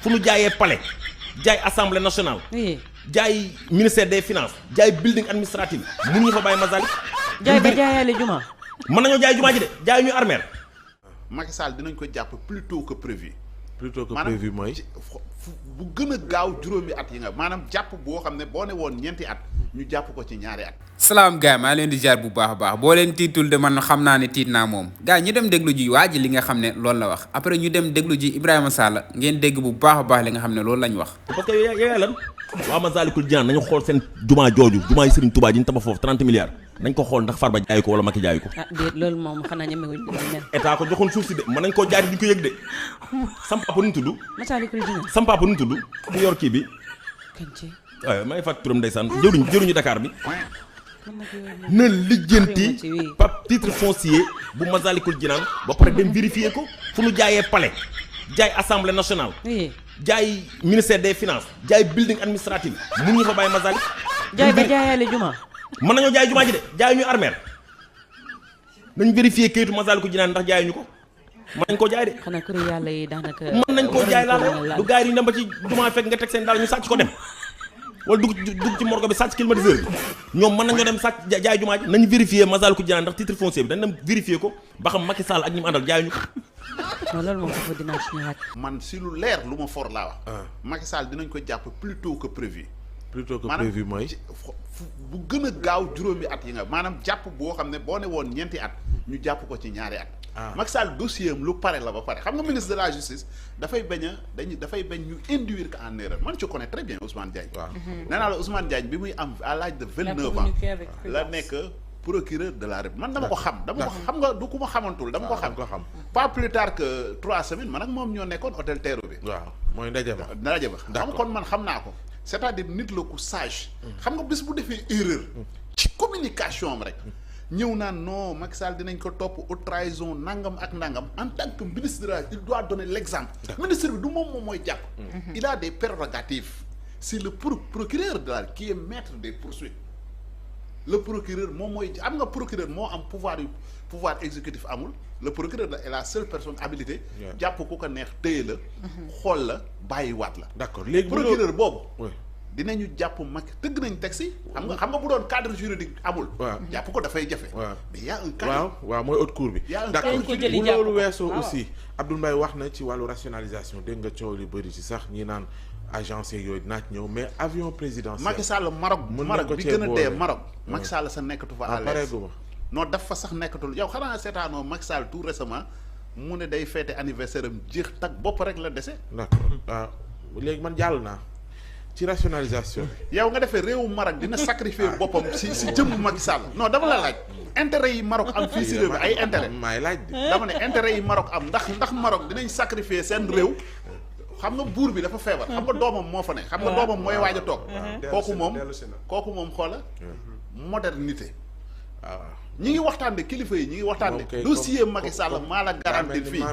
fu ñu jaayee palais jaay assemblée nationale. jaay ministère des finances jaay building administratif mun ñu fa bàyyi Masalik. jaay ba jaayaale juma. mën nañoo jaay jumaa ji de jaay ñu armeel. Macky Sall dinañ ko jàpp plus tôt que prévu. mooy bu gën a gaaw juróomi at yi nga maanaam jàpp boo xam ne boo ne woon ñeenti at ñu jàpp ko ci ñaari at. salaam gars maa leen di jaar bu baax a baax boo leen tiitul de man xam naa ne tiit naa moom gars ñu dem déglu ji waa ji li nga xam ne loolu la wax après ñu dem déglu ji Ibrahima Sall ngeen dégg bu baax a baax li nga xam ne loolu lañ wax. parce que yaa lan waa Massalikul Jinaan nañu xool seen jumaa jooju jumaa yi Serigne Touba ji ñu tabax foofu 30 milliards nañ ko xool ndax Farba jaay ko wala Macky jaay ko. ah déet loolu moom xanaa ñemewuñ ko mel. état ko joxoon suuf si de mën nañ koo jaay duñ ko yëg de sam papa nu mu tudd. Massalikul Jinaan sam papa nu mu tudd ku yor kii bi. kañ ci. waaw maa ngi fàttali turam ndeysaan jëruñu Dakar bi. na lijjanti par titre foncier bu Massalikul Jinaan ba pare dem vérifier ko fu ñu jaayee palais jaay assemblée nationale. jaay ministère des finances jaay building administratif mun ñu fa bàyyi Masalik. jaay ba jaayaale juma. mën nañoo jaay jumaa ji de jaay ñu armeel nañ vérifier kayitu Massalikul Jinaan ndax jaay ñu ko mën nañ koo jaay de. xanaa kër yàlla yi daanaka. mën nañ koo jaay laal du gars yi dem ba ci jumaa fekk nga teg seen daal ñu sàcc ko dem wala dugg ci morgue bi sàcc climatiseur bi ñoom mën nañoo dem sàcc jaay jumaa ji nañ vérifier Massalikul Jinaan ndax titre foncier bi dañ dem vérifier ko ba xam Macky Sall ak ñi mu àndal jaay ñu ko. non loolu moom foofu dinaa ci ñëwaat. man si lu leer lu ma for laa wax. Macky Sall dinañ ko jàpp plus tôt que prévu. mooy bu gën a gaaw juróomi at yi nga maanaam jàpp boo xam ne boo ne woon ñeenti at ñu jàpp ko ci ñaari at. Macky Sall dossier am lu pare la ba pare xam nga ministre de la justice dafay bañ ñu induire ko en erreur man je connais très bien Ousmane Diagne. waaw nee naa la Ousmane Diagne bi muy am à l'âge de 29 ans la nekk procureur de la République man dama ko xam. xam nga du ku ma xamantul dama ko xam. pas plus tard que 3 semaines man ak moom ñoo nekkoon hôtel Terrou bi. waaw mooy ndaje ba. xam kon man xam naa ko. c'est-à-dire nit la ku sage. xam nga bis bu defee erreur. ci communication am rek. ñëw naan non Macky Sall dinañ ko topp haute trahison nangam ak nangam en tant que ministre de la il doit donner l'exemple. ministre bi du moom mooy jàpp. il a des prérogatives. c'est le procureur de la qui est maître des poursuites. le procureur moom mooy am nga procureur moo am pouvoir exécutif amul le procureur est la seule personne habilitée. jàpp ku ko neex téye la. xool la bàyyiwaat la. d'accord léegi procureur boobu. dinañu jàpp Macky tëgg nañ texte xam nga bu doon cadre juridique amul. jàpp ko dafay jafe. mais y a un cadre. waaw mooy haute cour bi. d'accord bu loolu weesoo aussi Abdoul Mbaye wax na ci wàllu rationalisation dégg nga coow li bëri ci sax ñi naan agence yooyu dinaa ci ñëw mais avion présidentiel. Macky Sall Maroc bi gën a dee Maroc. Macky Sall sa nekkatu fa à l'aise non daf fa sax nekkatul yow xanaa seetaanoo Macky Sall tout récemment mu ne day fêter anniversaire am jeex tag bopp rek la dese. d'accord waaw léegi man jàll naa ci rationalisation. yow nga defee réewu Maroc dina sacrifier boppam si jëmm Macky Sall non dama la laaj intérêt yi Maroc am fii si réew mi ay intérêt maay laaj dama ne intérêt yi Maroc am ndax Maroc dinañ sacrifier seen réew. xam nga buur bi dafa feebar xam nga doomam moo fa ne xam nga doomam mooy waaj a toog kooku moom xoola modernité waaw ñi ngi waxtaan de kilifa yi ñi ngi waxtaan de dossier Macky Sall maa la garantir fii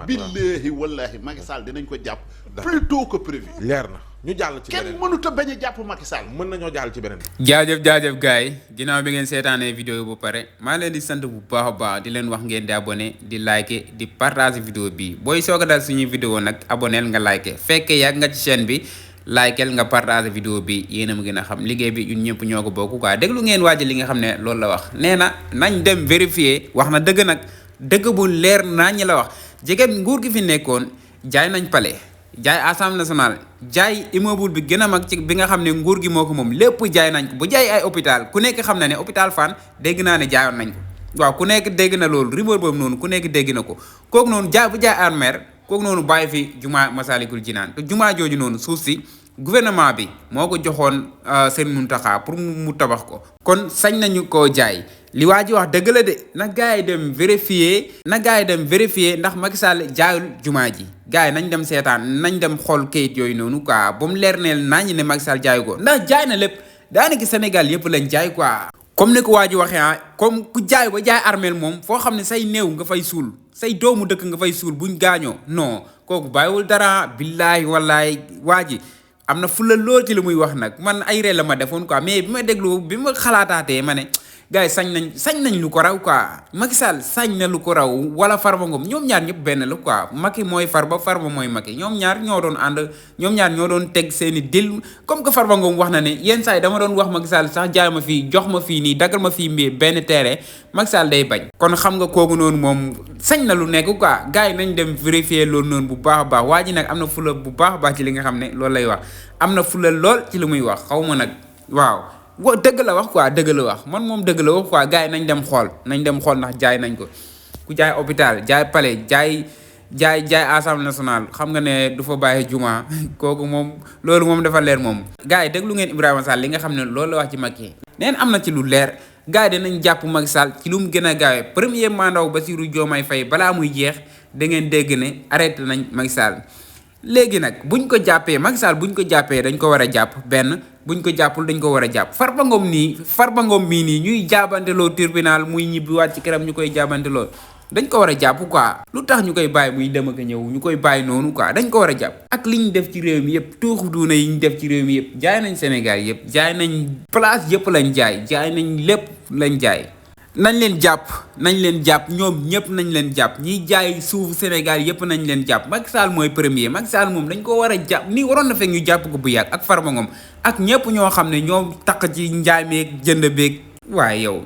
billahi wallahi Macky Sall dinañ ko jàpp plus tôt que prévu leer na ñu jàll ci beneen kenn mënut a bañ a jàpp Macky Sall mën nañoo jàll ci beneen jaajëf gars yi ginnaaw bi ngeen seetaanee vidéo yi ba pare maa leen di sant bu baax a baax di leen wax ngeen di abonné di liker di partager vidéo bi booy soog a dal suñuy vidéo nag abonneel nga liker fekkee yàgg nga ci chaîne bi likel nga partager vidéo bi yéen a ma gën a xam liggéey bi ñun ñëpp ñoo ko bokk quoi déglu ngeen waaji li nga xam ne loolu la wax nee na nañ dem vérifier wax na dëgg nag dëgg bu leer nañ la wax jege nguur gi fi nekkoon jaay nañ palais jaay assemblée nationale jaay immeuble bi gën a mag ci bi nga xam ne nguur gi moo ko moom lépp jaay nañ ko bu jaay ay hôpital ku nekk xam na ne hôpital Fann dégg naa ne jaayoon nañ ko waaw ku nekk dégg na loolu rumeur boobu noonu ku nekk dégg na ko kooku noonu jaay bu jaay armeer kooku noonu bàyyi fi jumaa Massalikul Jinaan te jumaa jooju noonu suuf si gouvernement bi moo ko joxoon Serigne Mountakha pour mu tabax ko kon sañ nañu koo jaay li waa ji wax dëgg la de na gars yi dem vérifier ndax Macky Sall jaayul jumaa ji gars yi nañ dem seetaan nañ dem xool kayit yooyu noonu quoi ba mu leer neel naa ñu ne Macky Sall jaayu ko ndax jaay na lépp daanaka Sénégal yëpp lañ jaay quoi. comme ni ko waa ji waxee comme ku jaay ba jaay armeel moom foo xam ne say néew nga fay suul say doomu dëkk nga fay suul buñ gaañoo non kooku bàyyiwul dara billaahi wallaahi waa ji am na fula lool ci li muy wax nag man ay ree la ma defoon quoi mais bi ma déglu bi ma xalaataatee ma ne gars yi sañ nañ lu ko raw quoi Macky Sall sañ na lu ko raw wala Farba Ngom ñoom ñaar ñëpp benn la quoi Macky mooy Farba mooy Macky ñoom ñaar ñoo doon ànd ñoom ñaar ñoo doon teg seeni dil comme que Farba Ngom wax na ne yenn saa yi dama doon wax Macky Sall sax jaay ma fii jox ma fii nii dagal ma fii mbii benn terrain Macky Sall day bañ kon xam nga kooku noonu moom sañ na lu nekk quoi gars yi nañ dem vérifier loolu noonu bu baax a baax waa ji nag am na fula bu baax a baax ci li nga xam ne loolu lay wax am na fula lool ci li muy wax xaw ma nag waaw dëgg la wax quoi dëgg la wax man moom dëgg la wax quoi gars yi nañ dem xool ndax jaay nañ ko ku jaay hôpital jaay palais jaay assemblée nationale xam nga ne du fa bàyyi juma kooku moom loolu moom dafa leer moom gars yi déglu ngeen Ibrahima Sall li nga xam ne loolu la wax ci Macky neen am na ci lu leer gars yi dinañ jàpp Macky Sall ci lu mu gën a gaawee premier mandat Bassirou Diomaye Faye balaa muy jeex da ngeen dégg ne arrêté nañ Macky Sall léegi nag buñ ko jàppee Macky Sall buñ ko jàppee dañ ko war a jàpp benn buñ ko jàppul dañ ko war a jàpp Farba Ngom mii nii ñuy jaabanteloo tribunal muy ñibbiwaat ci këram ñu koy jaabanteloo dañ ko war a jàpp quoi lu tax ñu koy bàyyi muy dem ak ñëw ñu koy bàyyi noonu quoi dañ ko war a jàpp ak li ñu def ci réew mi yëpp tuuxu duuna yi ñu def ci réew mi yëpp jaay nañ Sénégal yëpp jaay nañ place yëpp lañ jaay nañ lépp lañ jaay nañ leen jàpp ñoom ñëpp nañ leen jàpp ñiy jaay suufu Sénégal yëpp nañ leen jàpp Macky Sall mooy premier Macky Sall moom dañ ko war a jàpp nii waroon na fekk ñu jàpp ko bu yàgg ak Farba Ngom ak ñëpp ñoo xam ne ñoom taq ci njaay meeg jënd beeg waaye yow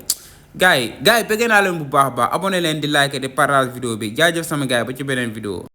gars yi bëgg naa leen bu baax a baax abonné leen di like di partage vidéo bi jaajëf sama gars yi ba ci beneen vidéo